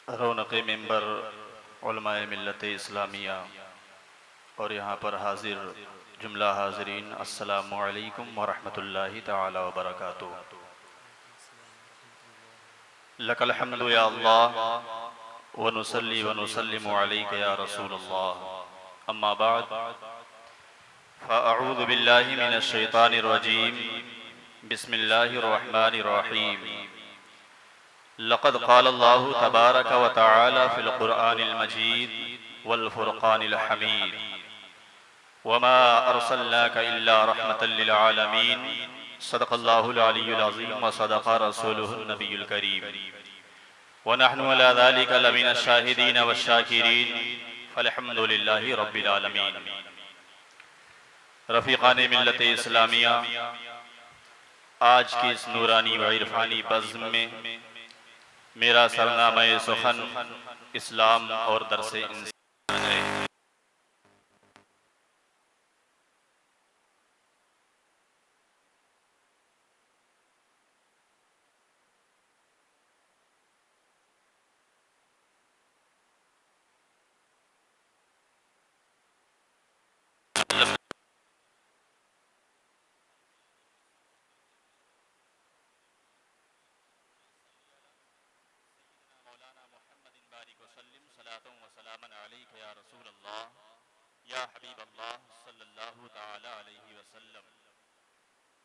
रौनक़ मिंबर उलमाए मिल्लत इस्लामिया और यहाँ पर हाजिर जुमला हाज़रीन, अस्सलामु अलैकुम व रहमतुल्लाहि तआला व बरकातुहू। लकल हम्दु या अल्लाह व नुसल्ली व नुसल्लिमु अलैका या रसूलल्लाह, अम्मा बाद फ़अऊज़ु बिल्लाहि मिनश शैतानिर रजीम, बिस्मिल्लाहिर रहमानिर रहीम। लक़द क़ालल्लाहु तबारक व तआला फ़िल क़ुरआनिल मजीद वल फ़ुरक़ानिल हमीद, वमा अर्सलनाका इल्ला रहमतल लिल आलमीन। सदक़ल्लाहुल अलियुल अज़ीम व सदक़ रसूलुहुन नबियुल करीम व नहनु अला ज़ालिका लमिनश शाहिदीन वश्शाकिरीन फ़ल्हम्दुलिल्लाहि रब्बिल आलमीन। रफ़ीक़ाने मिल्लत इस्लामिया, आज की इस नूरानी व इरफ़ानी बज़्म में मेरा सरनामा सुख़न इस्लाम और दर्स इंसान है।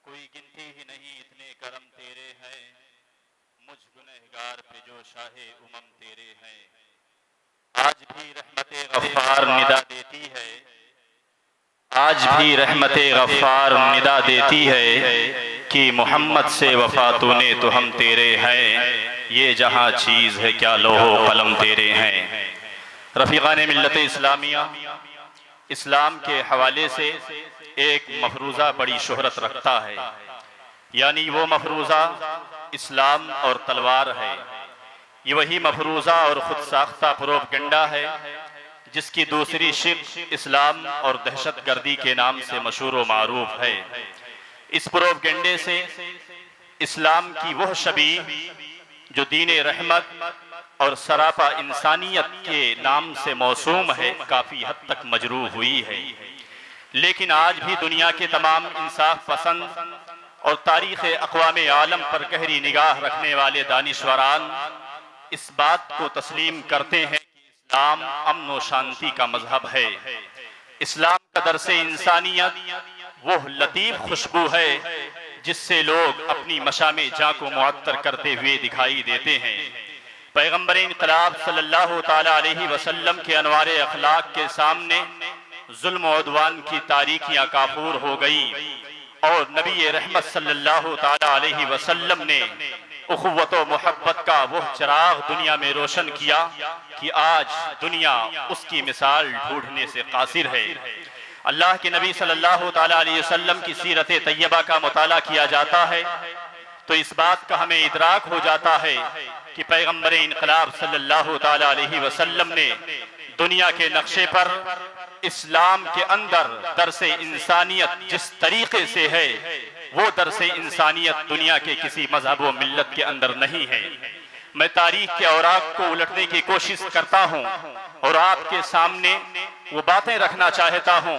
कोई गिनती ही नहीं इतने करम तेरे हैं, मुझ गुनहगार पे जो शाहे उमम तेरे हैं। आज भी रहमते गफ्फार निदा देती है, आज भी रहमते गफ्फार निदा देती है कि मोहम्मद से वफा तूने तो हम तेरे हैं। ये जहां चीज है क्या लोहो कलम तेरे हैं। रफ़ीक़ाने मिल्लत इस्लामिया, इस्लाम के हवाले से एक मफरूज़ा बड़ी शोहरत रखता है, यानी वो मफरूज़ा इस्लाम और तलवार है। ये वही मफरूज़ा और खुद साख्ता प्रोपगंडा है जिसकी दूसरी शिक़ इस्लाम और दहशत गर्दी के नाम से मशहूर व मारूफ है। इस प्रोपगंडे से इस्लाम की वह शबी जो दीन रहमत और सरापा इंसानियत के नाम से मौसूम है, काफ़ी हद तक मजरूह हुई है। लेकिन आज भी दुनिया के तमाम इंसाफ पसंद और तारीख़ अक़वाम आलम पर गहरी निगाह रखने वाले दानिश्वरान इस बात को तस्लीम करते हैं कि इस्लाम अमन व शांति का मजहब है। इस्लाम का दर्से इंसानियत वो लतीफ़ खुशबू है जिससे लोग अपनी मशामे जाँ को मुअत्तर करते हुए दिखाई देते हैं। पैगम्बर इनक़लाब सल्लल्लाहु ताला अलैहि वसल्लम के अनवार अखलाक के सामने जुल्म और उद्वान की तारीकियां काफूर हो गई और नबी रहमत सल्लल्लाहु ताला अलैहि वसल्लम ने उख़्वत व मोहब्बत का वह चिराग दुनिया में रोशन किया कि आज दुनिया उसकी मिसाल ढूंढने से कासिर है। अल्लाह के नबी सल्लल्लाहु ताला अलैहि वसल्लम की सीरत तैयबा का मुताला किया जाता है तो इस बात का हमें इदराक हो जाता है कि पैगम्बर इनक़लाब सल्लल्लाहु ताला अलैहि वसल्लम ने दुनिया के नक्शे पर इस्लाम के अंदर दर्से इंसानियत जिस तरीके से है, वो दर्से इंसानियत दुनिया के किसी मजहब व मिल्लत के अंदर नहीं है। मैं तारीख के औराक को उलटने की कोशिश करता हूँ और आपके सामने वो बातें रखना चाहता हूँ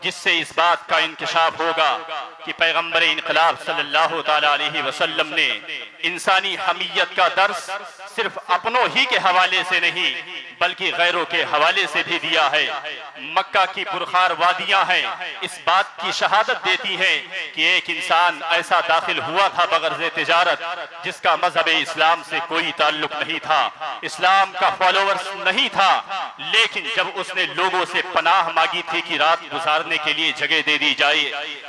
जिससे इस बात का इंकशाफ होगा कि पैगम्बर इनक़लाब सल्लल्लाहु ताला अलैहि वसल्लम ने इंसानी हमीयत का दर्स सिर्फ अपनों ही के हवाले से नहीं बल्कि गैरों के हवाले से भी दिया है। मक्का की पुरखार वादियां हैं, इस बात की शहादत देती हैं कि एक इंसान ऐसा दाखिल हुआ था बगैर तिजारत जिसका मजहब इस्लाम से कोई ताल्लुक नहीं था, इस्लाम का फॉलोअर्स नहीं था, लेकिन जब उसने लोगों से पनाह मांगी थी कि रात गुजारने के लिए जगह दे दी जाए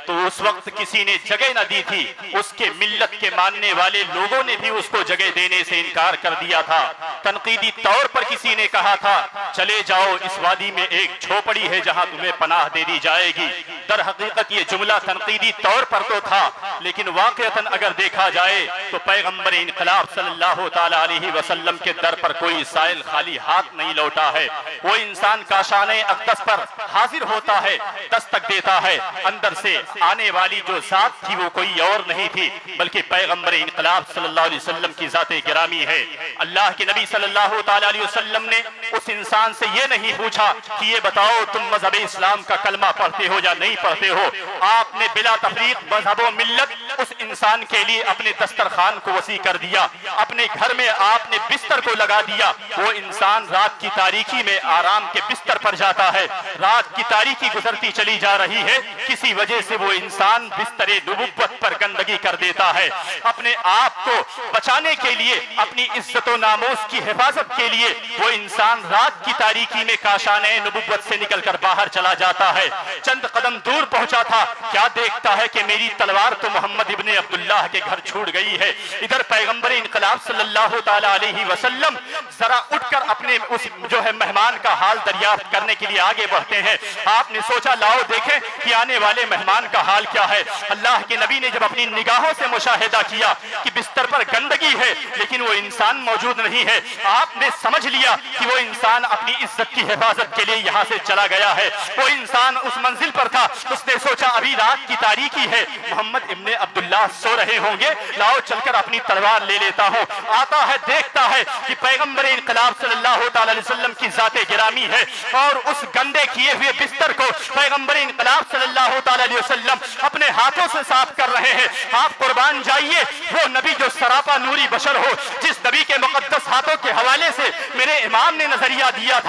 तो उस वक्त किसी ने जगह न दी थी। उसके मिल्लत के मानने वाले लोगों ने भी उसको जगह देने से इनकार कर दिया था। तनकीदी तौर पर किसी ने कहा था चले जाओ, इस वादी में एक झोपड़ी है जहां तुम्हें पनाह दे दी जाएगी, दर हकीकत ये जुमला तनकीदी तौर पर तो था, लेकिन वाक़अतन अगर देखा जाए तो पैगंबर इनकलाब सल्लल्लाहु ताला अलैहि वसल्लम के दर पर कोई साइल खाली हाथ नहीं लौटा है। वो इंसान काशाने अक़दस पर हाजिर होता है, दस्तक देता है, अंदर से आने वाली जो जात थी वो कोई और नहीं थी बल्कि पैगंबर इनकलाब सल्लल्लाहु अलैहि वसल्लम की जाते गिरामी है। अल्लाह के नबी सल्लल्लाहु ताला अलैहि वसल्लम ने उस इंसान से ये नहीं पूछा कि ये बताओ तुम मजहब इस्लाम का कलमा पढ़ते हो या नहीं पढ़ते हो। आपने बिला तफरीक मजहब व मिल्लत उस इंसान के लिए अपने दस्तरखान को वसी कर दिया, अपने घर में आपने बिस्तर को लगा दिया। वो इंसान रात की तारीकी में आराम के बिस्तर पर जाता है, रात की तारीकी गुजरती चली जा रही है, किसी वजह से वो इंसान बिस्तरे नबुव्वत पर गंदगी कर देता है। अपने आप को बचाने के लिए, अपनी इज्जत व नामूस की हिफाजत के लिए वो इंसान रात की तारीकी में काशाने नबुव्वत से निकलकर बाहर चला जाता है। चंद कदम दूर पहुंचा था, क्या देखता है कि मेरी तलवार तो मोहम्मद इब्ने अब्दुल्लाह के घर छूट गई है। इधर पैगंबर इनकलाब सल्लल्लाहु ताला अलैहि वसल्लम जरा उठकर अपने उस जो है मेहमान का हाल दरियाफ्त करने के लिए आगे बढ़ते हैं। आपने सोचा लाओ देखें कि आने वाले मेहमान का हाल क्या है। अल्लाह के नबी ने जब अपनी निगाहों से मुशाहिदा किया कि बिस्तर पर गंदगी है लेकिन वो इंसान मौजूद नहीं है, आपने समझ लिया कि वो इंसान अपनी इज्जत की हिफाजत के लिए यहाँ से चला गया है। वो इंसान उस मंजिल पर था, उसने सोचा अभी रात की तारीकी है, मोहम्मद इब्ने अब्दुल्लाह सो रहे होंगे, लाओ चलकर अपनी तलवार ले लेता हूँ। आता है, देखता है कि पैगंबर इनकलाब सल्लल्लाहु ताला अलैहि वसल्लम की जाते गिरामी है और उस गंदे किए हुए बिस्तर को पैगंबर इनकलाब सल्लल्लाहु ताला अलैहि वसल्लम अपने हाथों से साफ कर रहे हैं। आप कुर्बान जाइए, वो नबी जो सरापा नूरी बशर हो, जिस नबी के मुकद्दस हाथों के हवाले से मेरे इमाम ने नजरिया दिया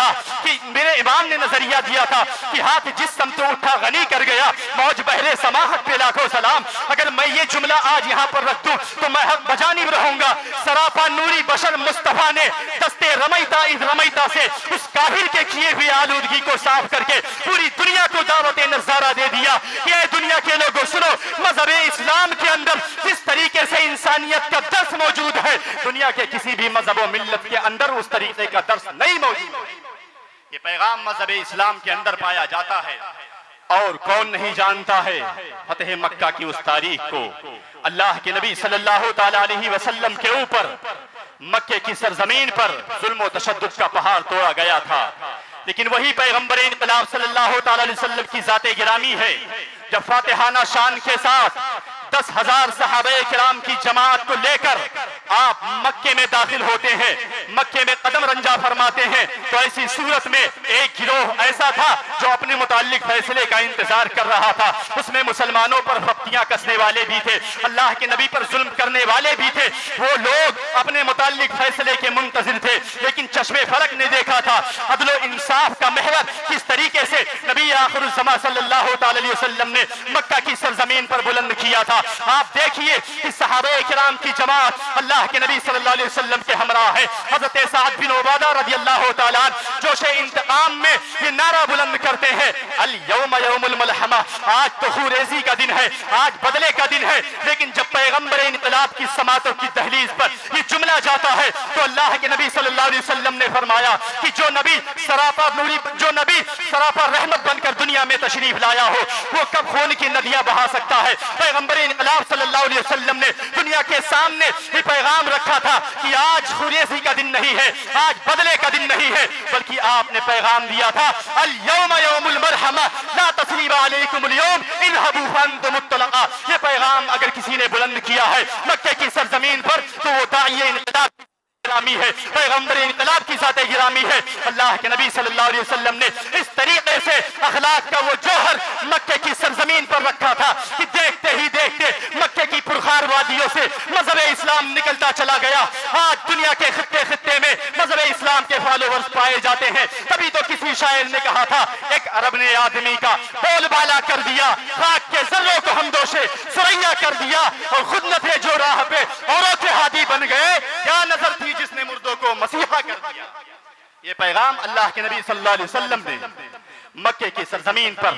था कि हाथ जिस समत उठा गनी कर गया, मौज बहरे समाहत पे लाखों सलाम। अगर मैं ये जुमला आज यहाँ पर रख दूं तो मैं हक बजानिब रहूंगा। सरापा नूरी बशर मुस्तफा ने दस्ते रमैता इस रमैता से उस काहिर के किए हुए आलूदगी को साफ करके पूरी दुनिया को दावत नज़ारा दे दिया। ये दुनिया के लोगों सुनो, मजहब इस्लाम के अंदर जिस तरीके से इंसानियत का दर्स मौजूद है, दुनिया के किसी भी मजहब व मिल्लत के अंदर उस तरीके का दर्स नहीं मौजूद। ये पैगाम मजहब इस्लाम के अंदर पाया जाता है। और कौन नहीं जानता है फतेह मक्का की उस तारीख को। अल्लाह के नबी सल्लल्लाहु ताला अलैहि वसल्लम के ऊपर मक्के की सरजमीन पर जुल्म व तशद्दुद का पहाड़ तोड़ा गया था, लेकिन वही पैगंबर इनकलाब सल्लल्लाहु ताला अलैहि वसल्लम की जाते गिरामी है जब फातिहाना शान के साथ 10,000 सहाबे किराम की जमात को लेकर आप मक्के में दाखिल होते हैं, मक्के में कदम रंजा फरमाते हैं, तो ऐसी सूरत में एक गिरोह ऐसा था जो अपने मुताल्लिक फैसले का इंतजार कर रहा था। उसमें मुसलमानों पर फप्तियां कसने वाले भी थे, अल्लाह के नबी पर जुल्म करने वाले भी थे। वो लोग अपने मुताल्लिक फैसले के मुंतजिर थे, लेकिन चश्मे फलक ने देखा था अदलो इंसाफ का महवर किस तरीके से नबी आखिरुज़्ज़मा सल्लल्लाहु ताला अलैहि वसल्लम ने मक्का की सरजमीन पर बुलंद किया था। आप देखिए कि सहाबे किराम की जमात अल्लाह के नबी सल्लल्लाहु अलैहि वसल्लम के हमरा है। हजरत साद बिन उबादा रज़ियल्लाहु ताला जोशे इंतकाम में ये नारा बुलंद करते हैं, अल यौम यौमुल मलहमा, आज तो खुरेजी का दिन है, आज बदले का दिन है। लेकिन जब पैगंबर इनकलाब की समातों की दहलीज पर ये जुमला जाता है तो अल्लाह के नबी सल्लल्लाहु अलैहि वसल्लम ने फरमाया कि जो नबी सरापा रहमत बनकर दुनिया में तशरीफ लाया हो वो कब खून की नदियां बहा सकता है। पैगंबर इनकलाब सल्लल्लाहु अलैहि वसल्लम ने दुनिया के सामने ये पैगाम रखा था कि आज खुरेजी का दिन नहीं है, आज बदले का दिन नहीं है, बल्कि आपने पैगाम दिया था अल यौम यौमुल मरहमा ला तस्रीबा अलैकुमुल यौम इज़हबू फअंतुम मुत्तलका। ये पैगाम अगर किसी ने बुलंद किया है मक्के की सरजमीन पर तो वो दाइए इनकलाब गिरामी है, पैगंबर इनकलाब की जाते गिरामी है। अल्लाह के नबी सल्लल्लाहु अलैहि वसल्लम ने इस तरीके से अखलाक का वो जौहर मक्के की सरजमीन पर रखा था कि देखते ही देखते मक्के की पुरखार वादियों से मजहब इस्लाम निकलता चला गया। आज दुनिया के खित्ते खित्ते में मजहब इस्लाम के फॉलोवर्स पाए जाते हैं। तभी तो किसी शायर ने कहा था, एक अरब ने आदमी का बोलबाला कर दिया, खाक के जर्रों को हमदोशे सुरैया कर दिया और खुद न थे जो राह पे औरों के हादी बन गए। क्या नजर थी जिसने मुर्दों को मसीहा कर दिया। ये पैगाम अल्लाह के नबी सल्लल्लाहु अलैहि वसल्लम ने मक्के की सरजमीन पर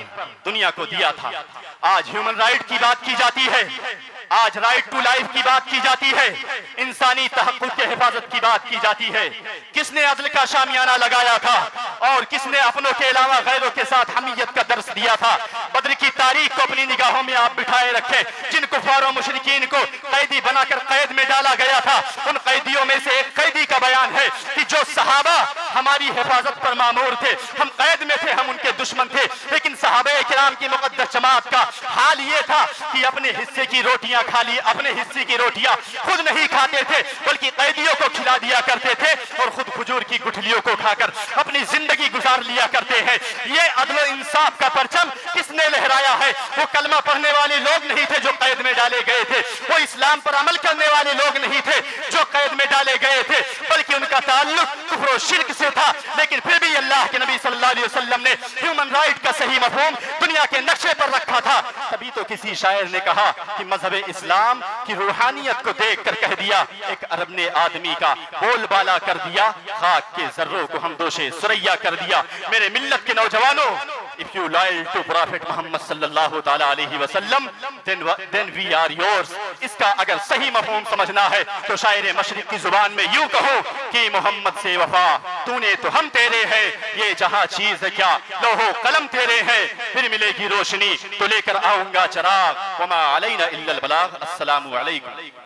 दुनिया को दिया था। आज ह्यूमन राइट की बात की जाती है, आज राइट टू लाइफ की बात की जाती है, इंसानी तहफ़्फ़ुज़ की हिफाजत की बात की जाती है। किसने अदल का शामियाना लगाया था? और किसने अपनों के अलावा गैरों के साथ हमीयत का दर्स दिया था। बद्र की तारीख को अपनी निगाहों में आप बिठाए रखे। जिन कुफार और मुशरिकीन को कैदी बनाकर कैद में डाला गया था, उन कैदियों में से एक कैदी का बयान है कि जो सहाबा हमारी हिफाजत पर मामूर थे, हम कैद में थे, हम उनके दुश्मन थे, लेकिन सहाबे किराम की मुक़द्दस जमात का हाल ये था कि अपने हिस्से की रोटियां खा ली, अपने हिस्से की रोटियां खुद नहीं खाते थे बल्कि कैदियों को खिला दिया करते थे और खुद खजूर की गुठलियों को खाकर अपनी जिंदगी गुजार लिया करते हैं। ये अदल इंसाफ का परचम किसने लहराया है? वो कलमा पढ़ने वाले लोग नहीं थे जो कैद में डाले गए थे, वो इस्लाम पर अमल करने वाले लोग नहीं थे जो कैद में डाले गए थे, बल्कि उनका ताल्लुक कुफ्र और शिर्क से था। लेकिन फिर भी अल्लाह के नबी सल्लल्लाहु अलैहि वसल्लम ने ह्यूमन राइट का सही मफहूम दुनिया के नक्शे पर रखा था। तभी तो किसी शायर ने कहा कि मजहब इस्लाम की रूहानियत को देखकर कह दिया, एक अरब ने आदमी का बोलबाला कर दिया, खाक के जर्रों को हमदोशे सुरैया कर दिया। मेरे मिल्लत के नौजवानों, if you loyal to Prophet Muhammad sallallahu ta'ala alaihi wasallam, then we are yours। इसका अगर सही मफहूम समझना है तो शायर मशरिक की जुबान में यूं कहो कि मोहम्मद से वफा तूने तो हम तेरे हैं, ये जहां चीज है क्या लोहो कलम तेरे हैं, फिर मिलेगी रोशनी तो लेकर आऊंगा चराग, वमा अलैना इल्लल बलाग। अस्सलामु अलैकुम।